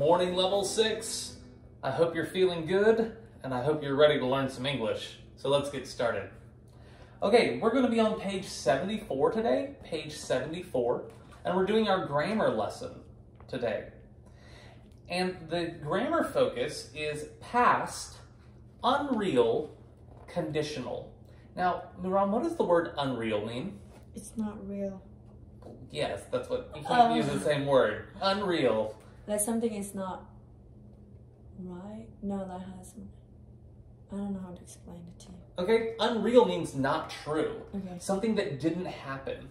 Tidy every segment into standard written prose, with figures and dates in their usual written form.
morning, level 6. I hope you're feeling good, and I hope you're ready to learn some English. So let's get started. Okay, we're going to be on page 74 today, page 74, and we're doing our grammar lesson today. And the grammar focus is past, unreal, conditional. Now, Nuran, what does the word unreal mean? It's not real. Yes, that's what, you can't use the same word. Unreal. Like something is not right? No, that has, I don't know how to explain it to you. Okay, unreal means not true. Okay. Something that didn't happen.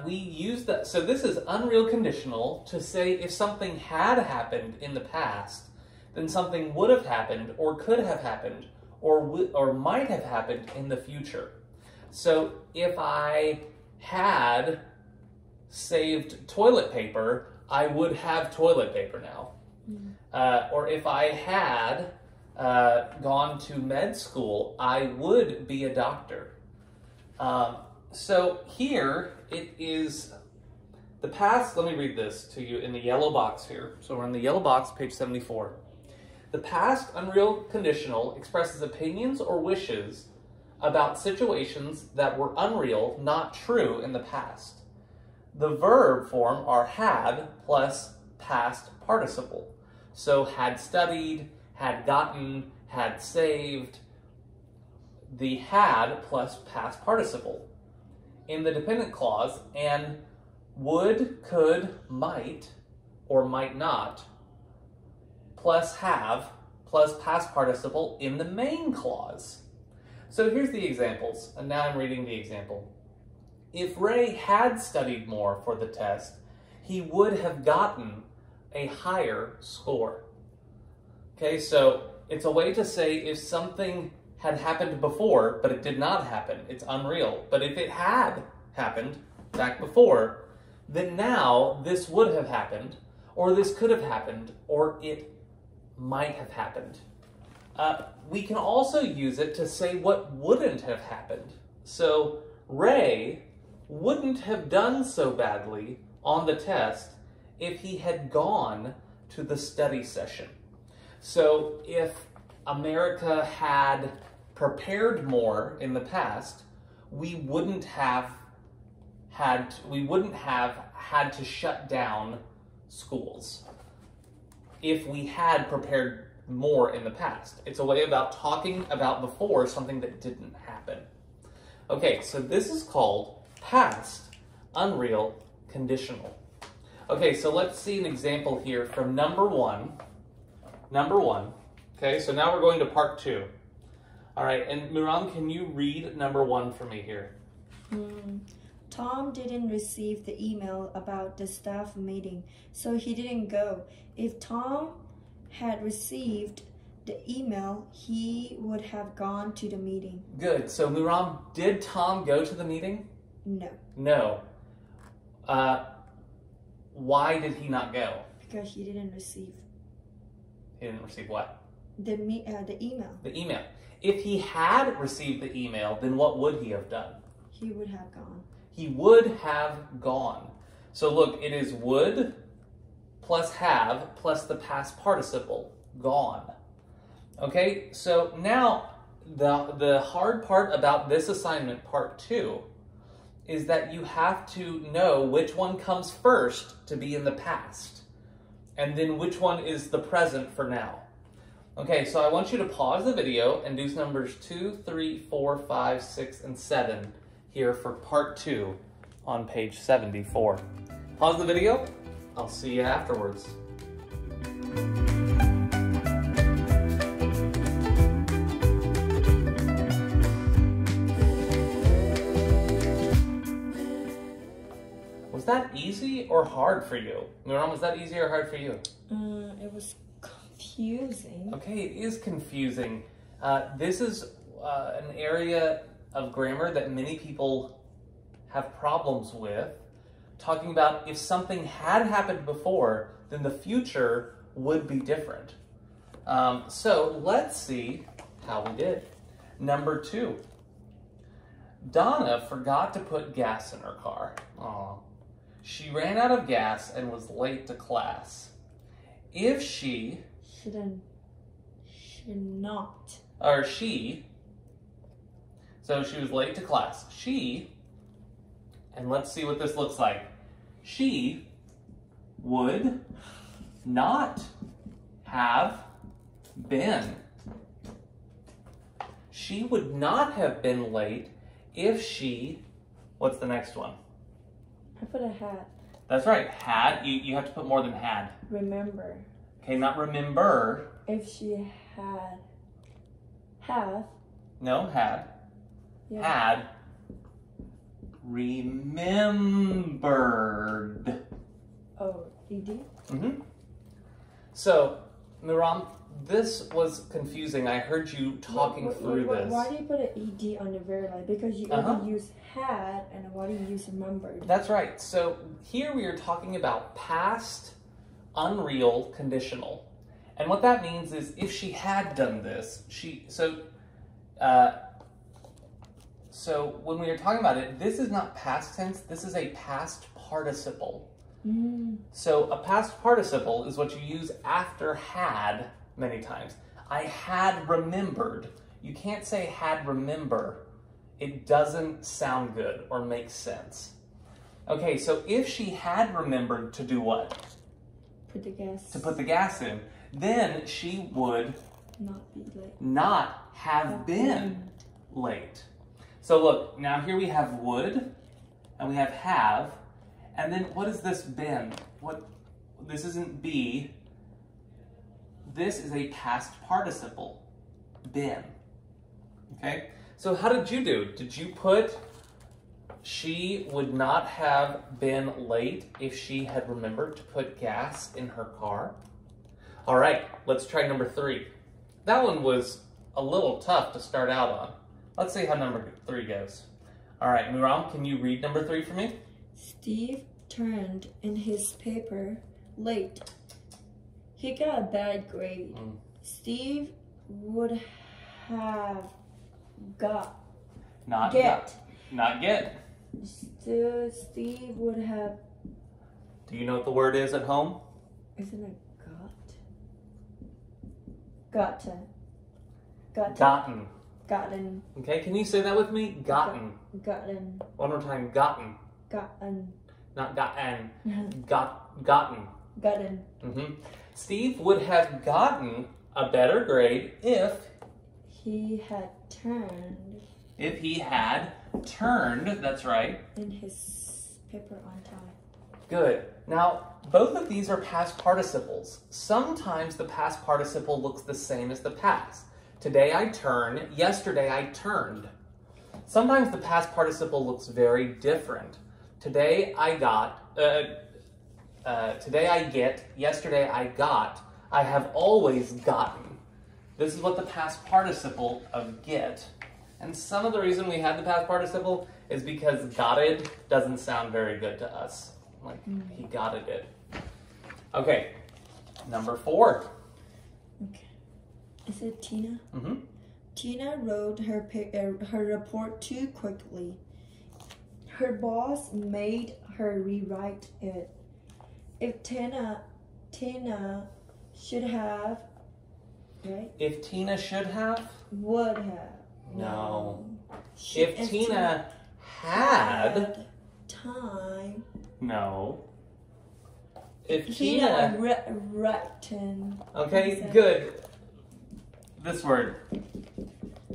We use that, so this is unreal conditional to say if something had happened in the past, then something would have happened or could have happened or might have happened in the future. So if I had saved toilet paper, I would have toilet paper now. Mm-hmm. Or if I had gone to med school, I would be a doctor. So here it is the past. Let me read this to you in the yellow box here. So we're in the yellow box, page 74. The past unreal conditional expresses opinions or wishes about situations that were unreal, not true in the past. The verb form are had plus past participle. So had studied, had gotten, had saved. The had plus past participle. In the dependent clause, and would, could, might, or might not, plus have, plus past participle in the main clause. So here's the examples, and now I'm reading the example. If Ray had studied more for the test, he would have gotten a higher score. Okay, so it's a way to say if something had happened before, but it did not happen, it's unreal. But if it had happened back before, then now this would have happened, or this could have happened, or it might have happened. We can also use it to say what wouldn't have happened. So Ray wouldn't have done so badly on the test if he had gone to the study session. So if America had prepared more in the past, we wouldn't have had to shut down schools if we had prepared more in the past. It's a way about talking about before something that didn't happen. Okay, so this is called past unreal conditional. Okay, so let's see an example here from number one. Okay, so now we're going to part 2. All right, and Miran, can you read number 1 for me here? Tom didn't receive the email about the staff meeting, so he didn't go. If Tom had received the email, he would have gone to the meeting. Good. So Miran, did Tom go to the meeting? No. No. Why did he not go? Because he didn't receive. He didn't receive what? The email. The email. If he had received the email, then what would he have done? He would have gone. He would have gone. So look, it is would plus have plus the past participle, gone. Okay, so now the hard part about this assignment, part 2, is that you have to know which one comes first to be in the past, and then which one is the present for now. Okay, so I want you to pause the video and do numbers 2, 3, 4, 5, 6, and 7 here for part 2 on page 74. Pause the video. I'll see you afterwards. Was that easy or hard for you? Miran, was that easy or hard for you? It was confusing. Okay, it is confusing. This is an area of grammar that many people have problems with. Talking about if something had happened before, then the future would be different. So let's see how we did. Number 2. Donna forgot to put gas in her car. Aww. She ran out of gas and was late to class. If she... Should not. Or she... So she was late to class. She... And let's see what this looks like. She would not have been. She would not have been late if she... What's the next one? I put a had. That's right. Had. You have to put more than had. Remember. Okay, not remember. If she had. Have. No, had. Yeah. Had remembered. Oh, ED? Mm-hmm. So, Miram, this was confusing. I heard you talking through this. Why do you put an ED on the very line? Because you only use had, and why do you use remembered? That's right. So here we are talking about past unreal conditional. And what that means is if she had done this, so when we are talking about it, this is not past tense, this is a past participle. So a past participle is what you use after had many times. I had remembered. You can't say had remember. It doesn't sound good or make sense. Okay, so if she had remembered to do what? Put the gas. To put the gas in, then she would not be late. Not have been late. So look, now here we have would, and we have, and then what is this been? This isn't be. This is a past participle, been. Okay, so how did you do? Did you put she would not have been late if she had remembered to put gas in her car? All right, let's try number 3. That one was a little tough to start out on. Let's see how number 3 goes. All right, Miram, can you read number 3 for me? Steve turned in his paper late. He got a bad grade. Steve would have got. Not get. Steve would have. Do you know what the word is at home? Isn't it got? Gotten. Okay, can you say that with me? Gotten. Gotten. One more time. Gotten. Gotten. Not gotten. Gotten. Gotten. Steve would have gotten a better grade if he had turned. If he had turned, that's right. In his paper on time. Good. Now, both of these are past participles. Sometimes the past participle looks the same as the past. Today I turn, yesterday I turned. Sometimes the past participle looks very different. Today I got, today I get, yesterday I got, I have always gotten. This is what the past participle of get. And some of the reason we had the past participle is because gotted doesn't sound very good to us. Like, he gotted it. Okay, number 4. Okay. Is it Tina? Tina wrote her report too quickly. Her boss made her rewrite it. If Tina should have, right? If Tina should have? Would have. No. If Tina had time. No. If Tina Tina... written. Okay, good. This word.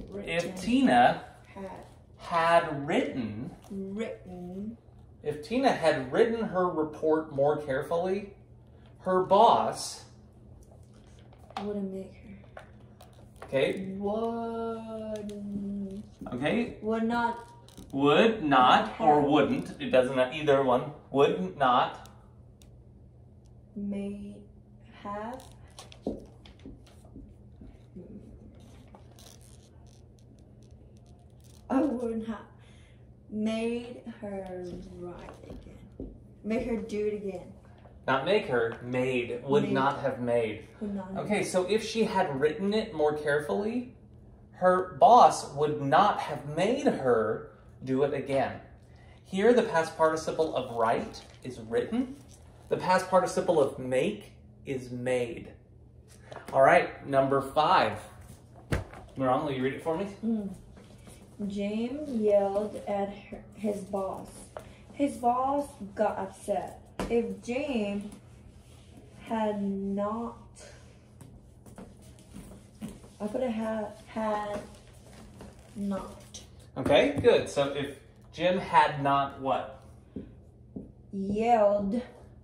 Written. If Tina had written... If Tina had written her report more carefully, her boss... wouldn't make her. Okay. Okay. Would not or wouldn't. It doesn't either one. Would not. May have. I wouldn't have made her write again. Make her do it again. Not make her, made. Would not have made. Would not have okay, so if she had written it more carefully, her boss would not have made her do it again. Here, the past participle of write is written. The past participle of make is made. All right, number 5. Miran, will you read it for me? James yelled at his boss. His boss got upset. If James had not, I could have had not. Okay, good. So if Jim had not what? Yelled.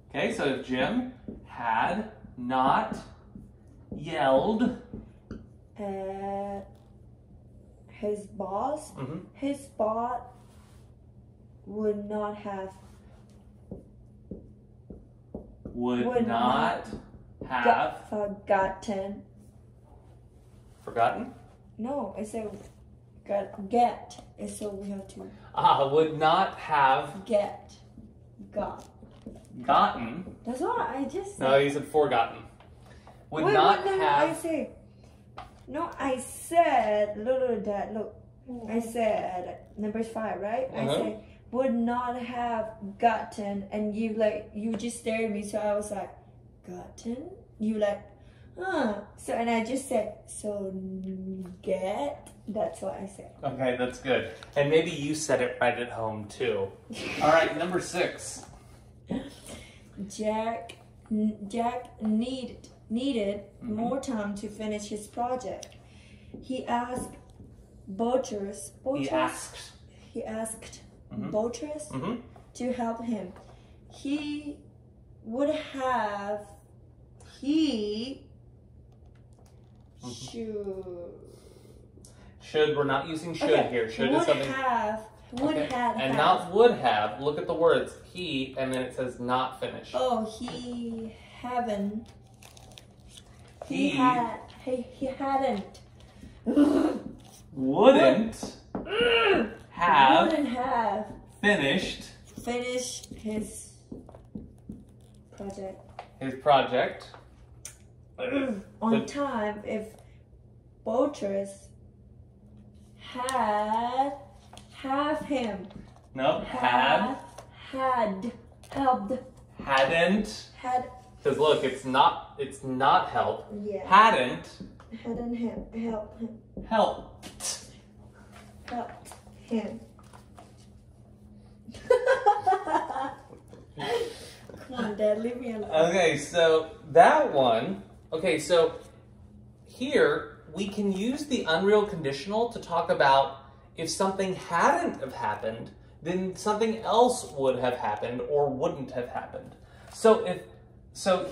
Okay, so if Jim had not yelled at his boss, Mhm. his boss would not have would not have forgotten. forgotten? No, it said get. It said we have to Would not have got. gotten. That's what I just said. No, you said forgotten. Would Wait, not no, have. I say. No, I said. Look, Dad. Look, I said number 5, right? I said would not have gotten, and you just stared at me, so I was like, gotten. You like, So and I just said so get. That's what I said. Okay, that's good. And maybe you said it right at home too. All right, number 6. Jack needed more time to finish his project. He asked Boutros. He asked Boutros to help him. He would have. Should, we're not using should here. Should is something. Would have. And not would have. Look at the words. He, and then it says not finished. Oh, he haven't. He hadn't. Wouldn't have finished his project on But- time if Boutros have him No, had helped hadn't. Because look, it's not help. yeah Hadn't hadn't him helped him. Come on, Dad, leave me alone. Okay, so that one. Okay, so here we can use the unreal conditional to talk about if something hadn't have happened, then something else would have happened or wouldn't have happened. So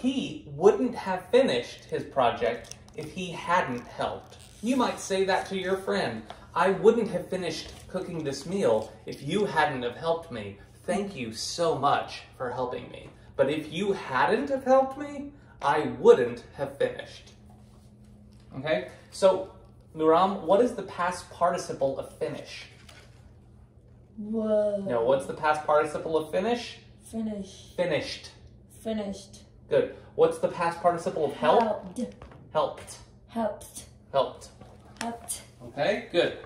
he wouldn't have finished his project if he hadn't helped. You might say that to your friend. I wouldn't have finished cooking this meal if you hadn't have helped me. Thank you so much for helping me. But if you hadn't have helped me, I wouldn't have finished. Okay? So, Nuram, what is the past participle of finish? Whoa. No, what's the past participle of finish? Finished. Good. What's the past participle of help? Helped. Okay, good.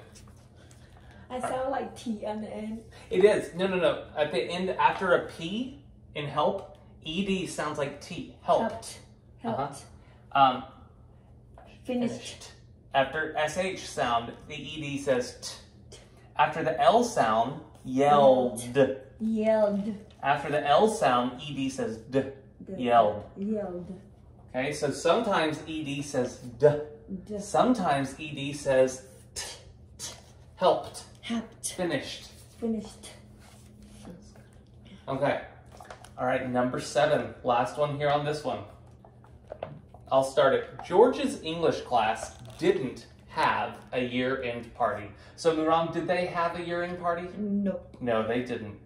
I sound like T on the end. It is. No. At the end, after a P in help, ED sounds like T. Helped. Finished. After SH sound, the ED says T. After the L sound, yelled. After the L sound, ED says D. Yelled. Okay, so sometimes ED says D. Sometimes ED says T. Helped. Finished. Okay. All right, number 7. Last one here on this one. I'll start it. George's English class didn't have a year-end party. So, Nuram, did they have a year-end party? Nope. No, they didn't.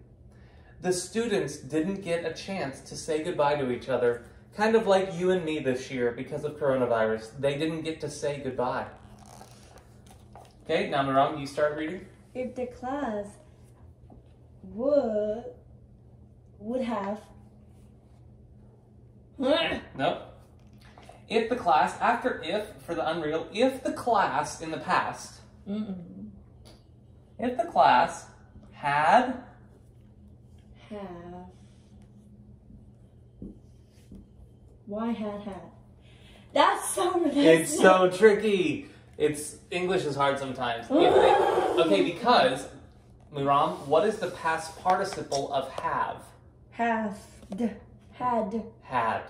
The students didn't get a chance to say goodbye to each other, kind of like you and me this year because of coronavirus. They didn't get to say goodbye. Okay, now, Nuram, you start reading. If the class would have Nope. If the class, after if for the unreal, if the class in the past, if the class had have. Why had? That's so. It's so tricky. English is hard sometimes. Okay, because Miram, what is the past participle of have? Have. Had. Had.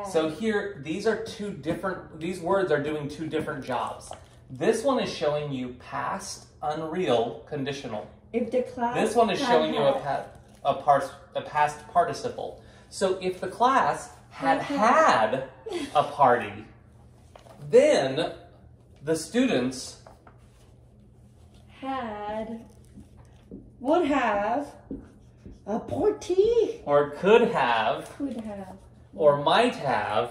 So here, these words are doing two different jobs. This one is showing you past unreal conditional. If the class. This one is showing you a past participle. So if the class had a party, then the students would have a party. Or could have. Or might have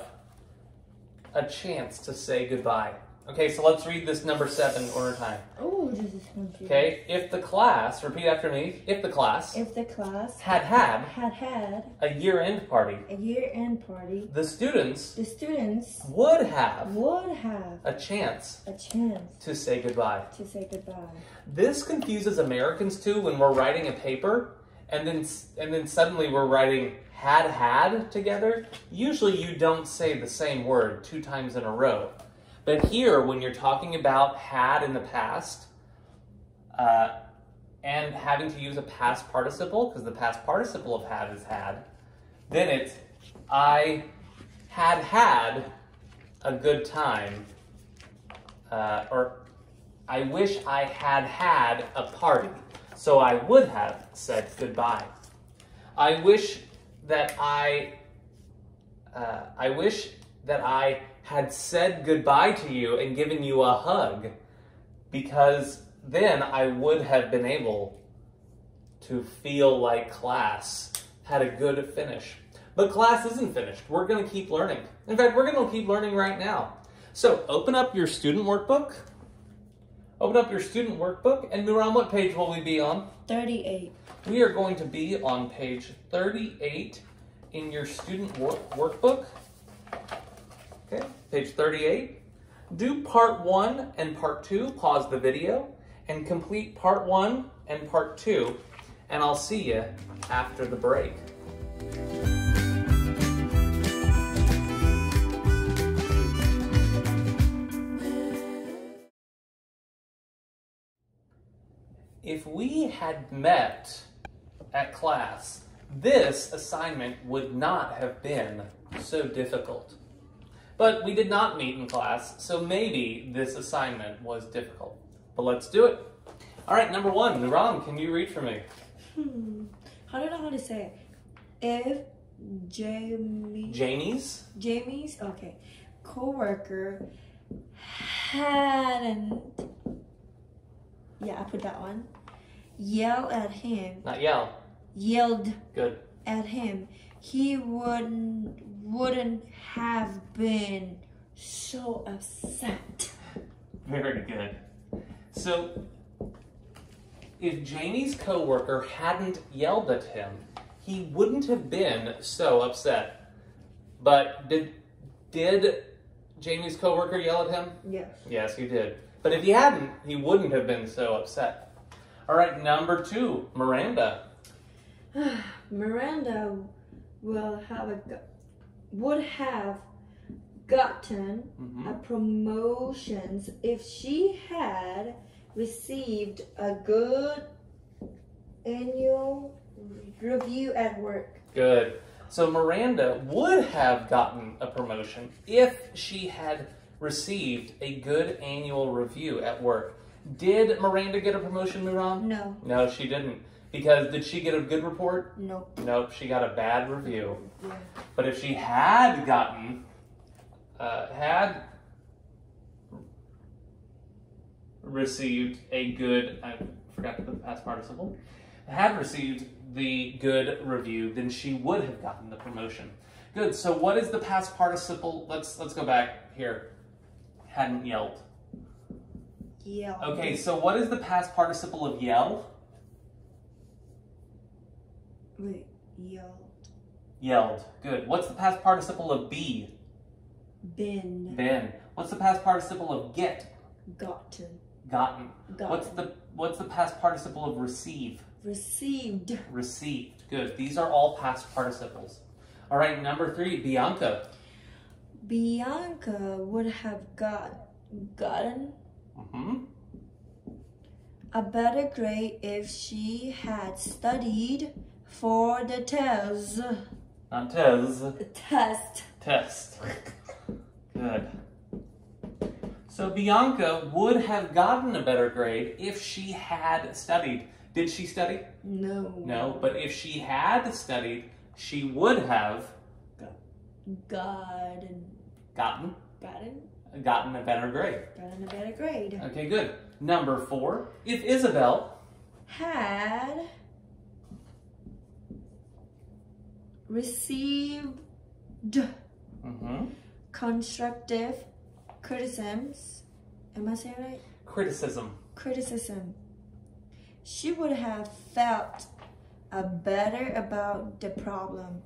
a chance to say goodbye. Okay, so let's read this number 7 one more time. Oh, this is confusing. Okay, if the class, repeat after me, if the class had a year-end party, the students would have a chance to say goodbye. This confuses Americans too when we're writing a paper and then suddenly we're writing had together. Usually you don't say the same word 2 times in a row. But here, when you're talking about had in the past, and having to use a past participle, because the past participle of had is had, then it's I had a good time, or I wish I had a party, so I would have said goodbye. I wish that I had said goodbye to you and given you a hug, because then I would have been able to feel like class had a good finish. But class isn't finished. We're going to keep learning. In fact, we're going to keep learning right now. So open up your student workbook. Open up your student workbook, and Miram, what page will we be on? 38. We are going to be on page 38 in your student workbook. Okay, page 38. Do part 1 and part 2, pause the video, and complete part 1 and part 2, and I'll see you after the break. If we had met at class, this assignment would not have been so difficult. But we did not meet in class, so maybe this assignment was difficult. But let's do it. All right, number 1, Miram, can you read for me? I don't know how to say it. If Jamie's co-worker hadn't, I put that one, yelled at him. Not yell. Yelled. Good. At him, he wouldn't have been so upset. Very good. So, if Jamie's coworker hadn't yelled at him, he wouldn't have been so upset. But did Jamie's coworker yell at him? Yes. Yes, he did. But if he hadn't, he wouldn't have been so upset. All right, number 2, Miranda. Miranda would have gotten a promotion if she had received a good annual review at work. Good. So Miranda would have gotten a promotion if she had received a good annual review at work. Did Miranda get a promotion, Miram? No. No, she didn't. Because did she get a good report? Nope. Nope, she got a bad review. Yeah. But if she had gotten, received a good, I forgot to put the past participle, had received the good review, then she would have gotten the promotion. Good, so what is the past participle? Let's go back here. Hadn't yelled. Yelled. Okay, so what is the past participle of yell? Wait, yelled. Yelled. Good. What's the past participle of be? Been. Been. What's the past participle of get? Gotten. Gotten. Gotten. What's the past participle of receive? Received. Received. Good. These are all past participles. All right, number 3, Bianca. Bianca would have gotten a better grade if she had studied for the test. Not test. Test. Test. Good. So Bianca would have gotten a better grade if she had studied. Did she study? No. No, but if she had studied, she would have gotten a better grade. Gotten a better grade. Okay, good. Number 4, if Isabel had received constructive criticisms. Am I saying right? Criticism. She would have felt better about the problem.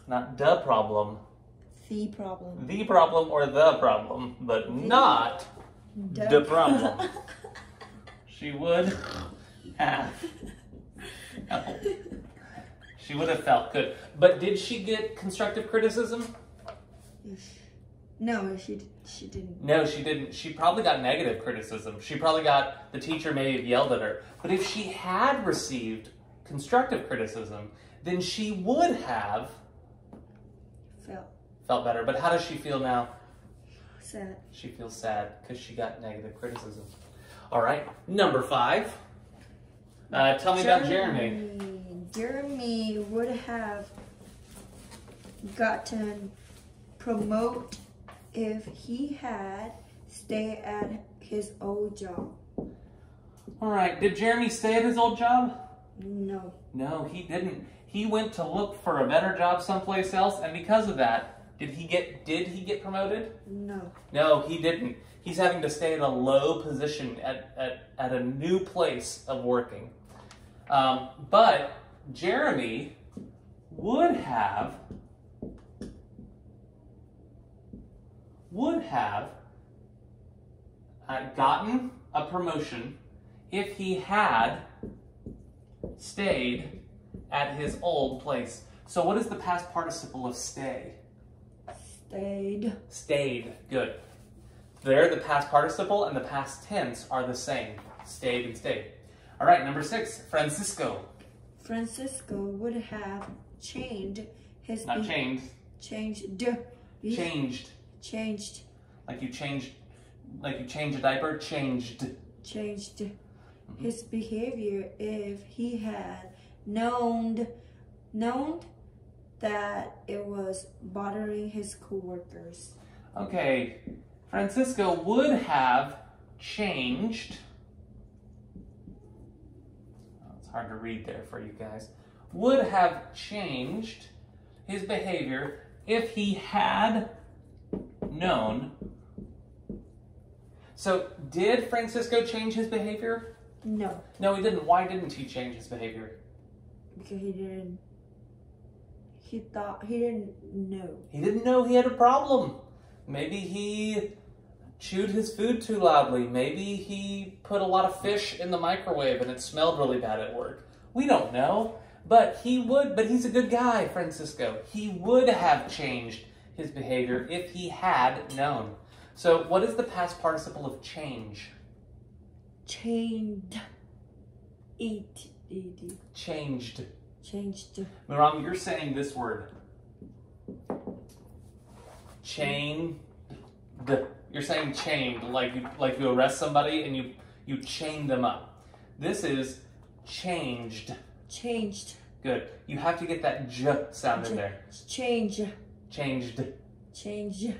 Not the problem. The problem. The problem or the problem, but not the problem. She would have. She would have felt good. But did she get constructive criticism? No, she didn't. No, she didn't. She probably got negative criticism. She probably got, the teacher may have yelled at her. But if she had received constructive criticism, then she would have felt better. But how does she feel now? Sad. She feels sad because she got negative criticism. All right, number 5. Tell me about Jeremy. Jeremy would have gotten promoted if he had stayed at his old job. All right, did Jeremy stay at his old job? No. No, he didn't. He went to look for a better job someplace else, and because of that, did he get promoted? No. No, he didn't. He's having to stay at a low position at a new place of working. But Jeremy would have gotten a promotion if he had stayed at his old place. So what is the past participle of stay? Stayed. Stayed. Good. There, the past participle and the past tense are the same. Stayed and stayed. All right, number 6, Francisco. Francisco would have changed his... Not changed. Changed. Changed. Changed. Like you change a diaper, changed. Changed his behavior if he had known that it was bothering his coworkers. Okay, Francisco would have changed. Oh, it's hard to read there for you guys. Would have changed his behavior if he had known. So, did Francisco change his behavior? No. No, he didn't. Why didn't he change his behavior? Because he didn't know. He didn't know he had a problem. Maybe he chewed his food too loudly. Maybe he put a lot of fish in the microwave and it smelled really bad at work. We don't know. But he's a good guy, Francisco. He would have changed his behavior if he had known. So what is the past participle of change? Changed. Changed. Changed. Miram, you're saying this word. Chained. You're saying chained, like you arrest somebody and you chain them up. This is changed. Changed. Good. You have to get that j sound in there. Change. Changed. Change.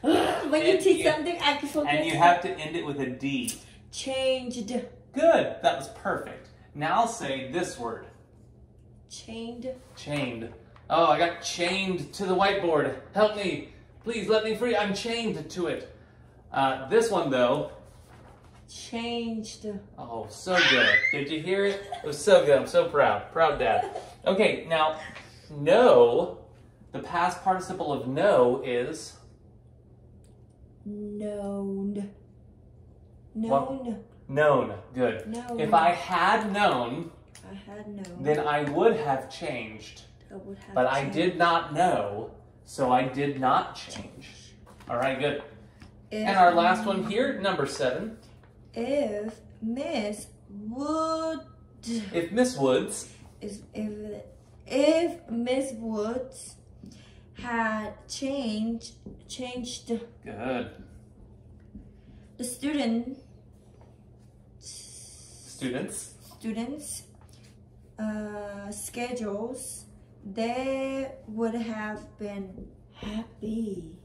When you teach something, I can forget. And you have to end it with a D. Changed. Good. That was perfect. Now say this word. Chained. Chained. Oh, I got chained to the whiteboard. Help me. Please let me free. I'm chained to it. This one, though. Changed. Oh, so good. Did you hear it? It was so good. I'm so proud. Proud dad. Okay, now, know. The past participle of know is? Known. Known. Known. Good. Known. If I had known, then I would have changed. But I did not know, so I did not change. All right, good. And our last one here, number 7. If Miss Wood. If Miss Woods. If Miss Woods had changed. Good. The students schedules, they would have been happy.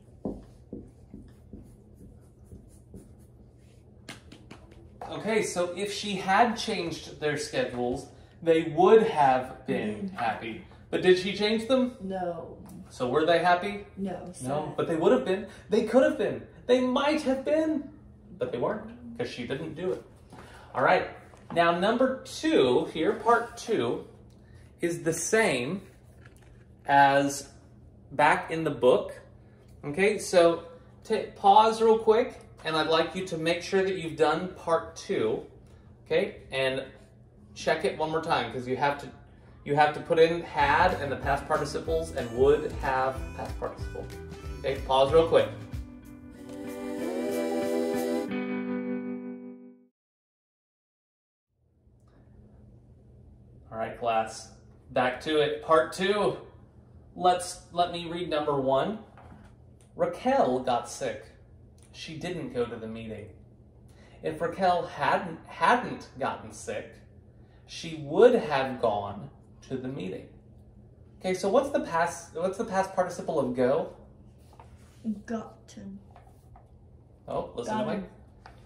Okay, so if she had changed their schedules, they would have been happy. But did she change them? No. So were they happy? No. No, but they would have been. They could have been. They might have been. But they weren't, because she didn't do it. All right. Now, number 2 here, part 2, is the same as back in the book. Okay, so pause real quick, and I'd like you to make sure that you've done part 2. Okay, and check it one more time, because you have to put in had and the past participles and would have past participle. Okay, pause real quick. All right, class, back to it. Part 2. Let me read number 1. Raquel got sick. She didn't go to the meeting. If Raquel hadn't gotten sick, she would have gone to the meeting. Okay, so what's the past participle of go? Gotten. Oh, listen to me.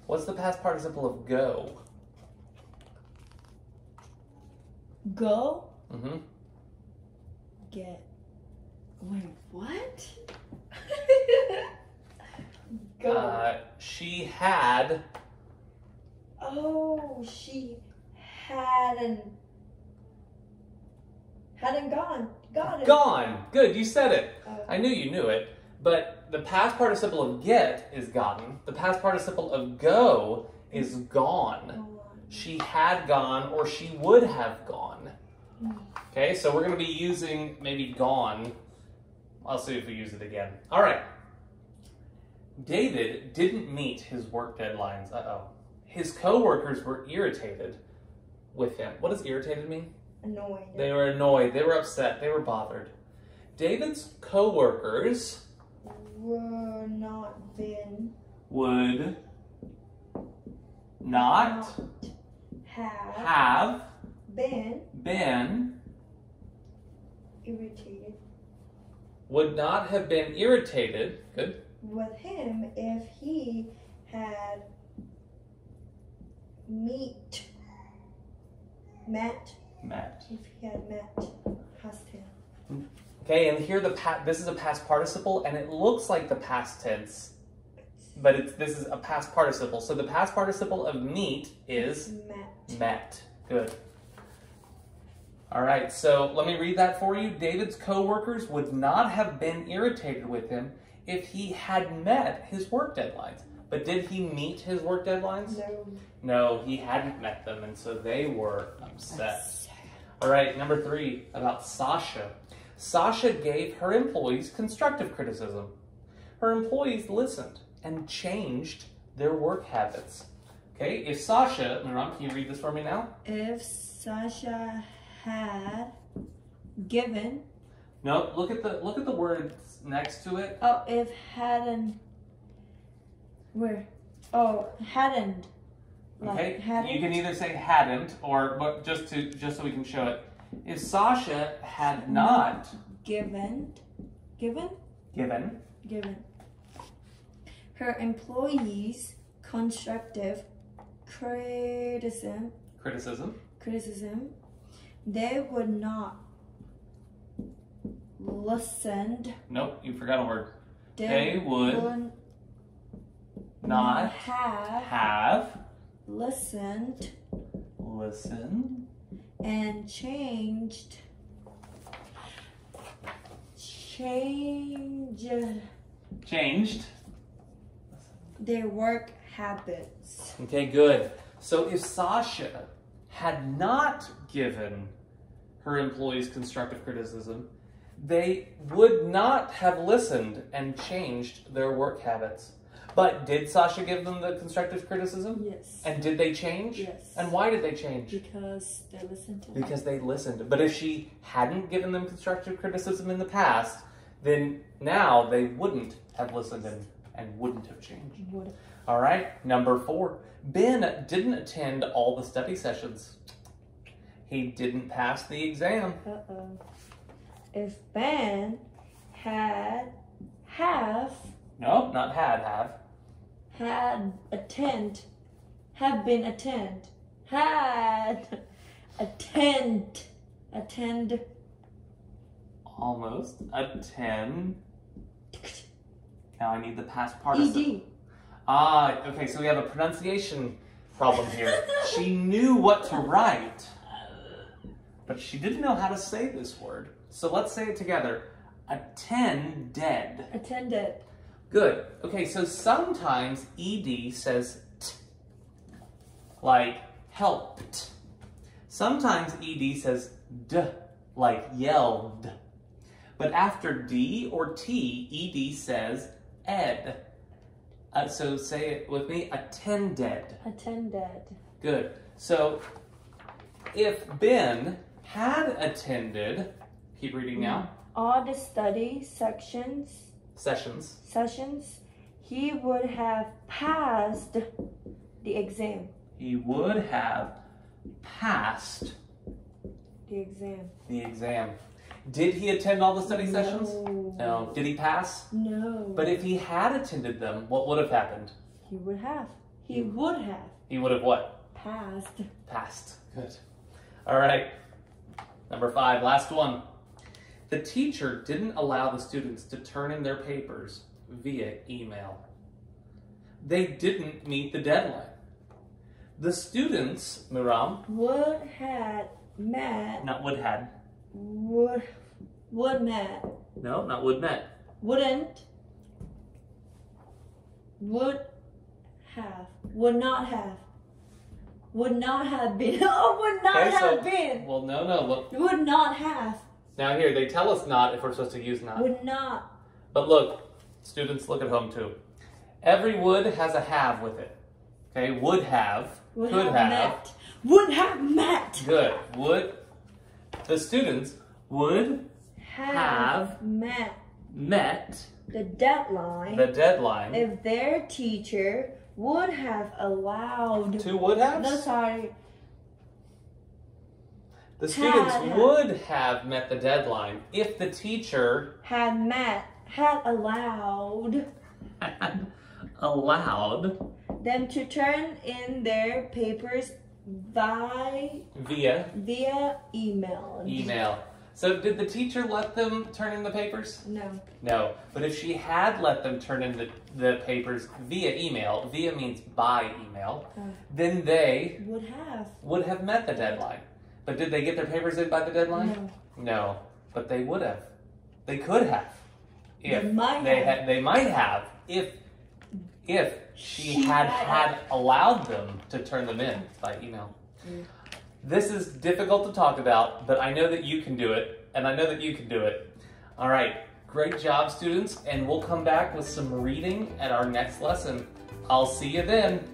What's the past participle of go? Go? Mm-hmm. Get. Wait, what? Go. She had. Oh, she hadn't gone. Got it. Gone. Good, you said it. I knew you knew it. But the past participle of get is gotten. The past participle of go is gone. She had gone, or she would have gone. Okay, so we're going to be using maybe gone. I'll see if we use it again. All right. David didn't meet his work deadlines. His coworkers were irritated with him. What does irritated mean? Annoyed. They were annoyed. They were upset. They were bothered. David's coworkers would not have been irritated. Would not have been irritated. Good. With him if he had met. If he had met past tense. Okay, and here this is a past participle, and it looks like the past tense, but this is a past participle. So the past participle of meet is met. Good. All right, so let me read that for you. David's coworkers would not have been irritated with him if he had met his work deadlines. But did he meet his work deadlines? No. No, he hadn't met them, and so they were upset. All right, number 3, about Sasha. Sasha gave her employees constructive criticism. Her employees listened and changed their work habits. Okay, if Sasha, Miran, can you read this for me now? If Sasha had given. No, look at the words next to it. Oh, if hadn't. Where? Oh, hadn't. Okay, hadn't. You can either say hadn't or just so we can show it. If Sasha had not given her employees constructive criticism, they would not listen. Nope, you forgot a word. They would not have listened and changed their work habits. Okay, good. So if Sasha had not given her employees constructive criticism, they would not have listened and changed their work habits. But did Sasha give them the constructive criticism? Yes. And did they change? Yes. And why did they change? Because they listened to Because they listened. But if she hadn't given them constructive criticism in the past, then now they wouldn't have listened and wouldn't have changed. Would. All right, number 4. Ben didn't attend all the study sessions. He didn't pass the exam. Uh-oh. If Ben had No, not had, have. Attend. Almost. Attend. Now I need the past participle. ED. Okay, so we have a pronunciation problem here. She knew what to write, but she didn't know how to say this word. So let's say it together. Attended. Attended. Good. Okay, so sometimes ed says t, like helped. Sometimes ed says d, like yelled. But after d or t, ed says ed. So say it with me, attended. Attended. Good. So if Ben had attended, keep reading now. All the study sessions, he would have passed the exam. He would have passed The exam. the exam. Did he attend all the study No. sessions? No. Did he pass? No. But if he had attended them, what would have happened? He would have. He would have He would have what? passed. Passed. Good. All right. Number 5, last one. The teacher didn't allow the students to turn in their papers via email. They didn't meet the deadline. The students, Miram, Would had met. not would had. Would met. No, not would met. Wouldn't. Would have. Would not have. Would not have been. Oh, would not Okay, have so- been. Well, no. Look. Would not have. Now here, they tell us not if we're supposed to use not. Would not. But look, students, look at home too. Every would has a have with it. Okay, would have, Would could have have. met. Would have met. Good. Would. The students would Have. met met the deadline the deadline. if their teacher would have allowed. 2 would have? No, sorry. The students Had. would have met the deadline if the teacher Had allowed had allowed them to turn in their papers via via email. email. So did the teacher let them turn in the papers? No. No. But if she had let them turn in the papers via email, via means by email, then they Would have met the deadline. But did they get their papers in by the deadline? No. No. But they would have. They could have. If They might have. They might have if she had allowed them to turn them in by email. This is difficult to talk about, but I know that you can do it, and I know that you can do it. All right, great job, students, and we'll come back with some reading at our next lesson. I'll see you then.